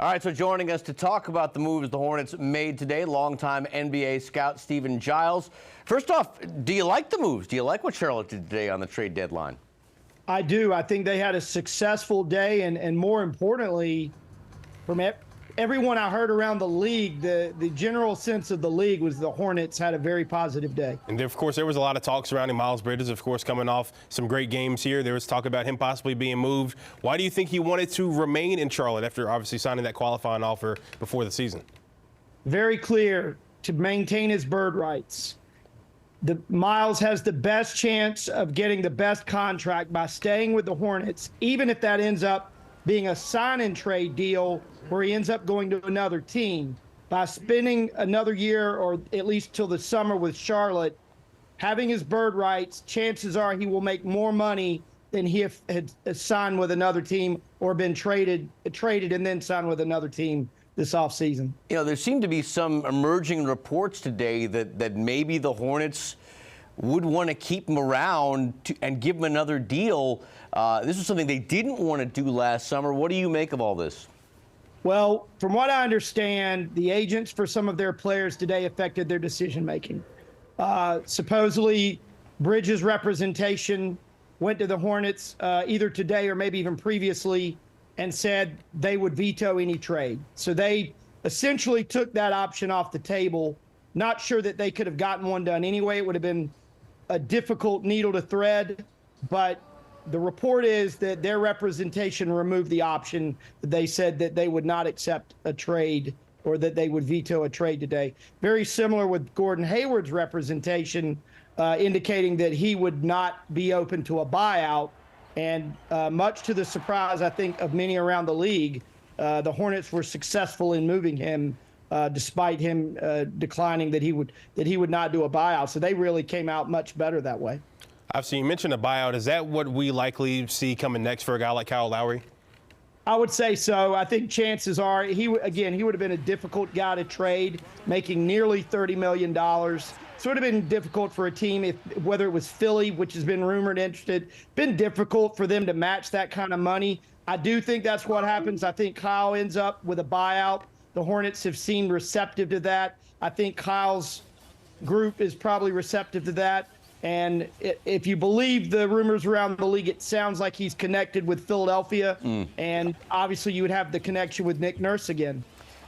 All right, so joining us to talk about the moves the Hornets made today, longtime NBA scout Stephen Giles. First off, do you like the moves? Do you like what Charlotte did today on the trade deadline? I do. I think they had a successful day, and more importantly, from everyone I heard around the league, the general sense of the league was the Hornets had a very positive day. And of course, there was a lot of talk surrounding Miles Bridges, of course, coming off some great games here. There was talk about him possibly being moved. Why do you think he wanted to remain in Charlotte after obviously signing that qualifying offer before the season? Very clear, to maintain his bird rights. Miles has the best chance of getting the best contract by staying with the Hornets, even if that ends up being a sign-and-trade deal where he ends up going to another team. By spending another year, or at least till the summer with Charlotte, having his bird rights, chances are he will make more money than he had signed with another team or been traded and then signed with another team this offseason. You know, there seemed to be some emerging reports today that maybe the Hornets would want to keep him around and give him another deal. This was something they didn't want to do last summer. What do you make of all this? Well, from what I understand, the agents for some of their players today affected their decision-making. Supposedly, Bridges' representation went to the Hornets either today or maybe even previously and said they would veto any trade. So they essentially took that option off the table. Not sure that they could have gotten one done anyway. It would have been a difficult needle to thread, but the report is that their representation removed the option. They said that they would not accept a trade or that they would veto a trade today. Very similar with Gordon Hayward's representation, indicating that he would not be open to a buyout. And much to the surprise, I think, of many around the league, the Hornets were successful in moving him, despite him declining that he would not do a buyout. So they really came out much better that way. I've seen you mention a buyout. Is that what we likely see coming next for a guy like Kyle Lowry? I would say so. I think chances are he would have been a difficult guy to trade, making nearly $30 million. So it would have been difficult for a team, whether it was Philly, which has been rumored interested, been difficult for them to match that kind of money. I do think that's what happens. I think Kyle ends up with a buyout. The Hornets have seemed receptive to that. I think Kyle's group is probably receptive to that. And if you believe the rumors around the league, it sounds like he's connected with Philadelphia. And obviously you would have the connection with Nick Nurse again.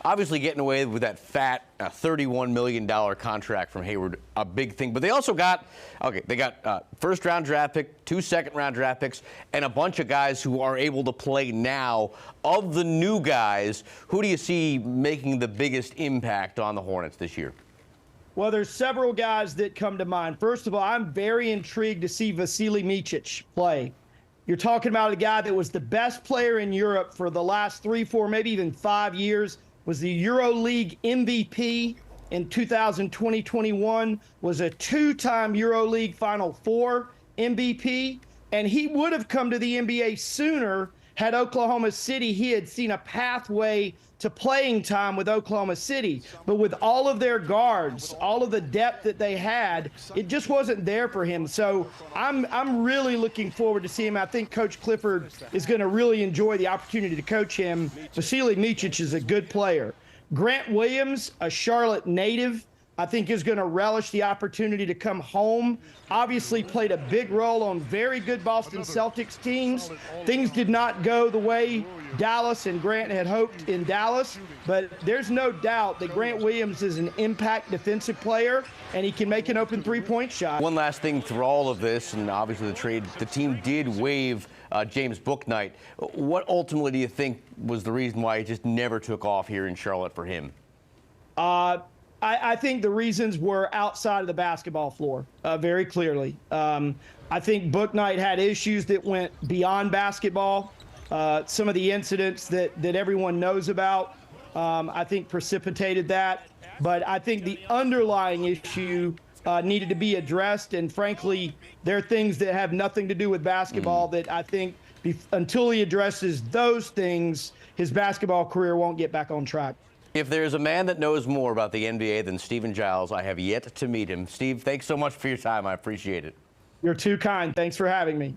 Obviously getting away with that fat $31 million contract from Hayward, a big thing. But they also got, they got first-round draft pick, 2 second-round draft picks, and a bunch of guys who are able to play now. Of the new guys, who do you see making the biggest impact on the Hornets this year? Well, there's several guys that come to mind. First of all, I'm very intrigued to see Vasilij Micić play. You're talking about a guy that was the best player in Europe for the last 3, 4, maybe even 5 years, was the EuroLeague MVP in 2020-21, was a 2-time EuroLeague Final Four MVP, and he would have come to the NBA sooner had Oklahoma City, he had seen a pathway to playing time with Oklahoma City. But with all of their guards, all of the depth that they had, it just wasn't there for him. So I'm really looking forward to seeing him. I think Coach Clifford is going to really enjoy the opportunity to coach him. Vasilij Micić is a good player. Grant Williams, a Charlotte native, I think is going to relish the opportunity to come home. Obviously played a big role on very good Boston Celtics teams. Things did not go the way Dallas and Grant had hoped in Dallas, but there's no doubt that Grant Williams is an impact defensive player, and he can make an open three-point shot. One last thing through all of this, and obviously the trade, the team did waive James Bouknight. What ultimately do you think was the reason why it just never took off here in Charlotte for him? I think the reasons were outside of the basketball floor, very clearly. I think Bouknight had issues that went beyond basketball. Some of the incidents that everyone knows about, I think precipitated that. But I think the underlying issue needed to be addressed. And frankly, there are things that have nothing to do with basketball that I think until he addresses those things, his basketball career won't get back on track. If there's a man that knows more about the NBA than Stephen Giles, I have yet to meet him. Steve, thanks so much for your time. I appreciate it. You're too kind. Thanks for having me.